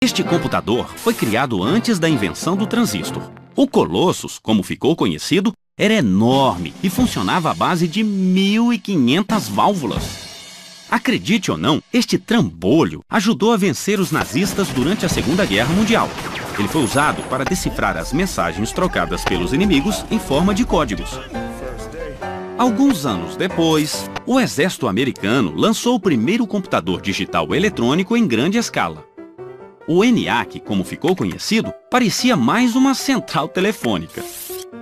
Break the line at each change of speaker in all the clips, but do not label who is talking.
Este computador foi criado antes da invenção do transistor. O Colossus, como ficou conhecido, era enorme e funcionava à base de 1.500 válvulas. Acredite ou não, este trambolho ajudou a vencer os nazistas durante a Segunda Guerra Mundial. Ele foi usado para decifrar as mensagens trocadas pelos inimigos em forma de códigos. Alguns anos depois, o exército americano lançou o primeiro computador digital eletrônico em grande escala. O ENIAC, como ficou conhecido, parecia mais uma central telefônica.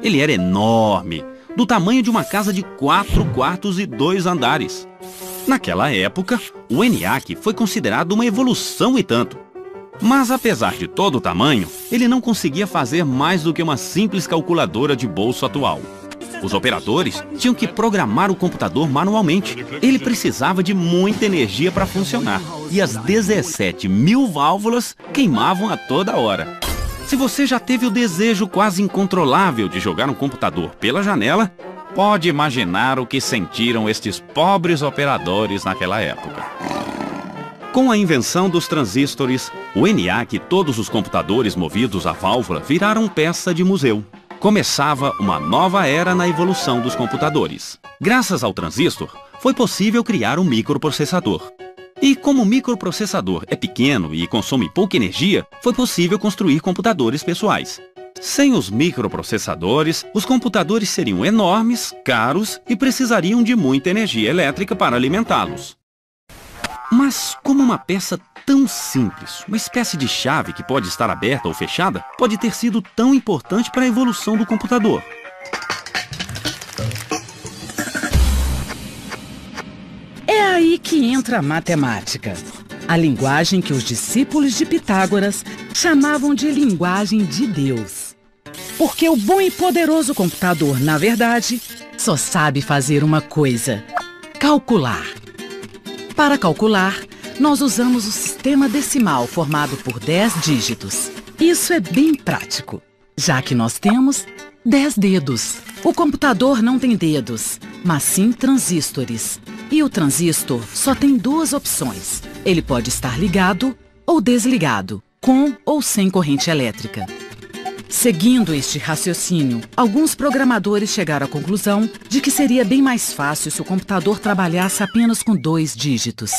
Ele era enorme, do tamanho de uma casa de 4 quartos e 2 andares. Naquela época, o ENIAC foi considerado uma evolução e tanto. Mas apesar de todo o tamanho, ele não conseguia fazer mais do que uma simples calculadora de bolso atual. Os operadores tinham que programar o computador manualmente. Ele precisava de muita energia para funcionar. E as 17.000 válvulas queimavam a toda hora. Se você já teve o desejo quase incontrolável de jogar um computador pela janela, pode imaginar o que sentiram estes pobres operadores naquela época. Com a invenção dos transistores, o ENIAC e todos os computadores movidos a válvula viraram peça de museu. Começava uma nova era na evolução dos computadores. Graças ao transistor, foi possível criar um microprocessador. E como o microprocessador é pequeno e consome pouca energia, foi possível construir computadores pessoais. Sem os microprocessadores, os computadores seriam enormes, caros e precisariam de muita energia elétrica para alimentá-los. Mas como uma peça tão simples, uma espécie de chave que pode estar aberta ou fechada, pode ter sido tão importante para a evolução do computador?
É aí que entra a matemática, a linguagem que os discípulos de Pitágoras chamavam de linguagem de Deus. Porque o bom e poderoso computador, na verdade, só sabe fazer uma coisa: calcular. Para calcular, nós usamos o sistema decimal formado por 10 dígitos. Isso é bem prático, já que nós temos 10 dedos. O computador não tem dedos, mas sim transistores. E o transistor só tem duas opções. Ele pode estar ligado ou desligado, com ou sem corrente elétrica. Seguindo este raciocínio, alguns programadores chegaram à conclusão de que seria bem mais fácil se o computador trabalhasse apenas com 2 dígitos.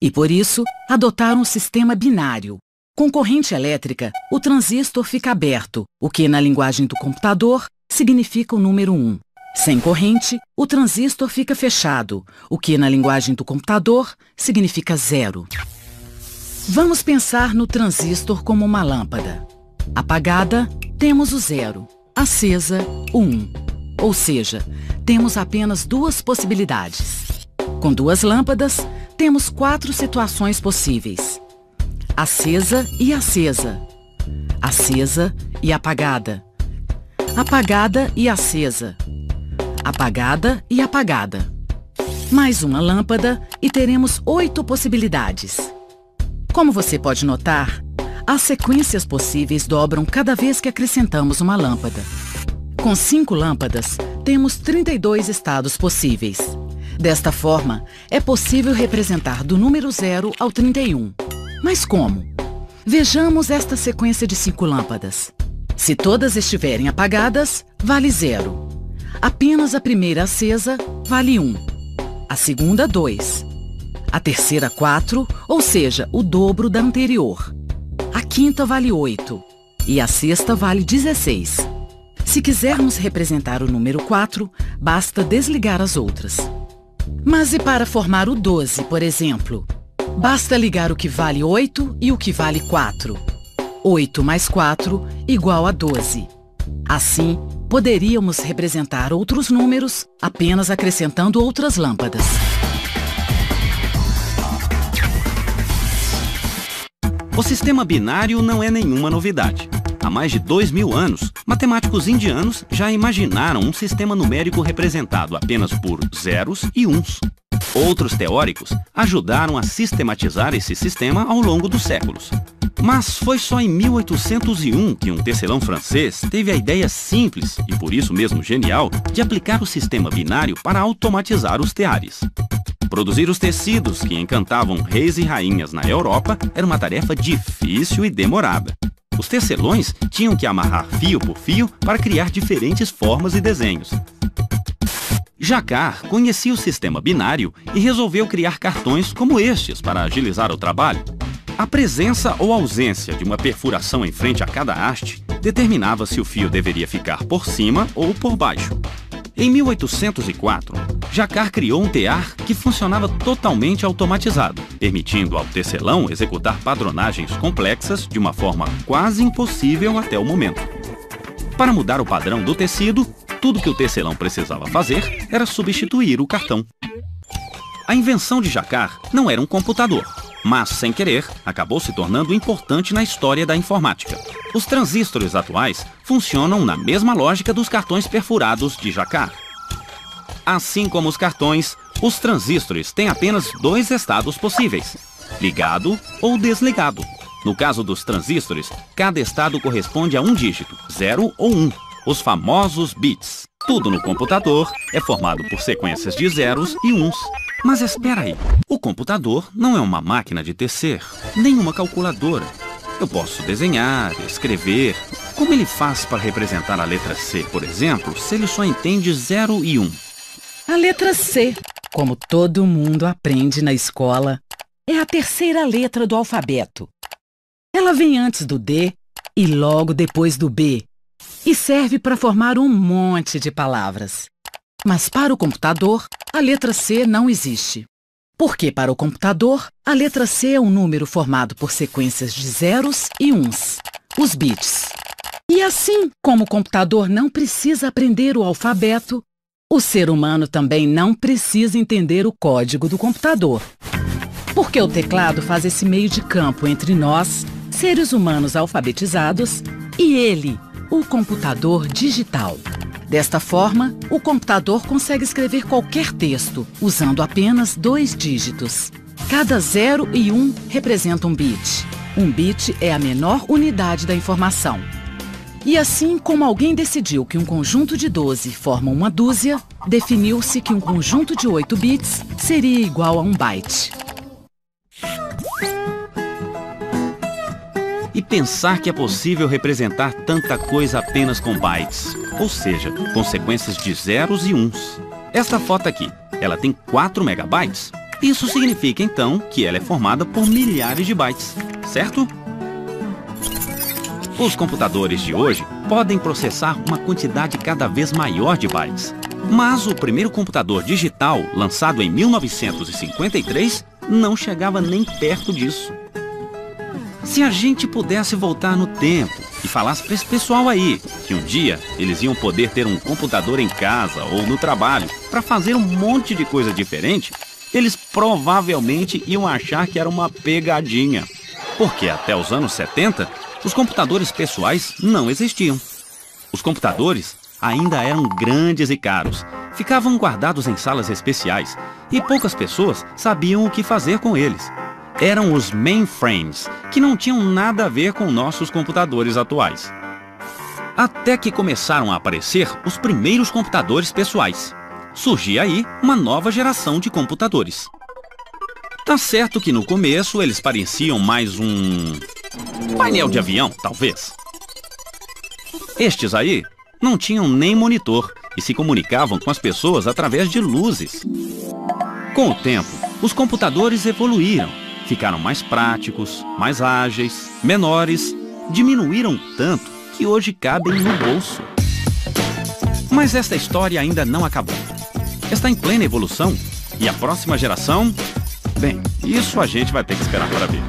E por isso, adotaram um sistema binário. Com corrente elétrica, o transistor fica aberto, o que na linguagem do computador significa o número 1. Sem corrente, o transistor fica fechado, o que na linguagem do computador significa 0. Vamos pensar no transistor como uma lâmpada. Apagada, temos o 0. Acesa, o 1. Ou seja, temos apenas 2 possibilidades. Com 2 lâmpadas, temos 4 situações possíveis: acesa e acesa, acesa e apagada, apagada e acesa, apagada e apagada. Mais uma lâmpada e teremos 8 possibilidades. Como você pode notar, as sequências possíveis dobram cada vez que acrescentamos uma lâmpada. Com 5 lâmpadas, temos 32 estados possíveis. Desta forma, é possível representar do número 0 ao 31. Mas como? Vejamos esta sequência de 5 lâmpadas. Se todas estiverem apagadas, vale 0. Apenas a primeira acesa vale 1. A segunda, 2. A terceira, 4, ou seja, o dobro da anterior. A quinta vale 8 e a sexta vale 16. Se quisermos representar o número 4, basta desligar as outras. Mas e para formar o 12, por exemplo? Basta ligar o que vale 8 e o que vale 4. 8 mais 4 igual a 12. Assim, poderíamos representar outros números apenas acrescentando outras lâmpadas.
O sistema binário não é nenhuma novidade. Há mais de 2.000 anos, matemáticos indianos já imaginaram um sistema numérico representado apenas por zeros e uns. Outros teóricos ajudaram a sistematizar esse sistema ao longo dos séculos. Mas foi só em 1801 que um tecelão francês teve a ideia simples, e por isso mesmo genial, de aplicar o sistema binário para automatizar os teares. Produzir os tecidos que encantavam reis e rainhas na Europa era uma tarefa difícil e demorada. Os tecelões tinham que amarrar fio por fio para criar diferentes formas e desenhos. Jacquard conhecia o sistema binário e resolveu criar cartões como estes para agilizar o trabalho. A presença ou ausência de uma perfuração em frente a cada haste determinava se o fio deveria ficar por cima ou por baixo. Em 1804, Jacquard criou um tear que funcionava totalmente automatizado, permitindo ao tecelão executar padronagens complexas de uma forma quase impossível até o momento. Para mudar o padrão do tecido, tudo que o tecelão precisava fazer era substituir o cartão. A invenção de Jacquard não era um computador, mas, sem querer, acabou se tornando importante na história da informática. Os transistores atuais funcionam na mesma lógica dos cartões perfurados de Jacquard. Assim como os cartões, os transistores têm apenas dois estados possíveis: ligado ou desligado. No caso dos transistores, cada estado corresponde a um dígito, 0 ou 1, os famosos bits. Tudo no computador é formado por sequências de zeros e uns. Mas espera aí, o computador não é uma máquina de tecer, nem uma calculadora. Eu posso desenhar, escrever. Como ele faz para representar a letra C, por exemplo, se ele só entende 0 e 1?
A letra C, como todo mundo aprende na escola, é a terceira letra do alfabeto. Ela vem antes do D e logo depois do B, e serve para formar um monte de palavras. Mas para o computador, a letra C não existe. Porque para o computador, a letra C é um número formado por sequências de zeros e uns, os bits. E assim como o computador não precisa aprender o alfabeto, o ser humano também não precisa entender o código do computador. Porque o teclado faz esse meio de campo entre nós, seres humanos alfabetizados, e ele, o computador digital. Desta forma, o computador consegue escrever qualquer texto, usando apenas 2 dígitos. Cada 0 e 1 representa um bit. Um bit é a menor unidade da informação. E assim como alguém decidiu que um conjunto de 12 forma uma dúzia, definiu-se que um conjunto de 8 bits seria igual a um byte.
E pensar que é possível representar tanta coisa apenas com bytes, ou seja, com sequências de zeros e uns. Esta foto aqui, ela tem 4 megabytes. Isso significa, então, que ela é formada por milhares de bytes, certo? Os computadores de hoje podem processar uma quantidade cada vez maior de bytes. Mas o primeiro computador digital, lançado em 1953, não chegava nem perto disso. Se a gente pudesse voltar no tempo e falasse para esse pessoal aí que um dia eles iam poder ter um computador em casa ou no trabalho para fazer um monte de coisa diferente, eles provavelmente iam achar que era uma pegadinha. Porque até os anos 70, os computadores pessoais não existiam. Os computadores ainda eram grandes e caros, ficavam guardados em salas especiais e poucas pessoas sabiam o que fazer com eles. Eram os mainframes, que não tinham nada a ver com nossos computadores atuais. Até que começaram a aparecer os primeiros computadores pessoais. Surgia aí uma nova geração de computadores. Tá certo que no começo eles pareciam mais um painel de avião, talvez. Estes aí não tinham nem monitor e se comunicavam com as pessoas através de luzes. Com o tempo, os computadores evoluíram. Ficaram mais práticos, mais ágeis, menores, diminuíram tanto que hoje cabem no bolso. Mas esta história ainda não acabou. Está em plena evolução e a próxima geração, bem, isso a gente vai ter que esperar para ver.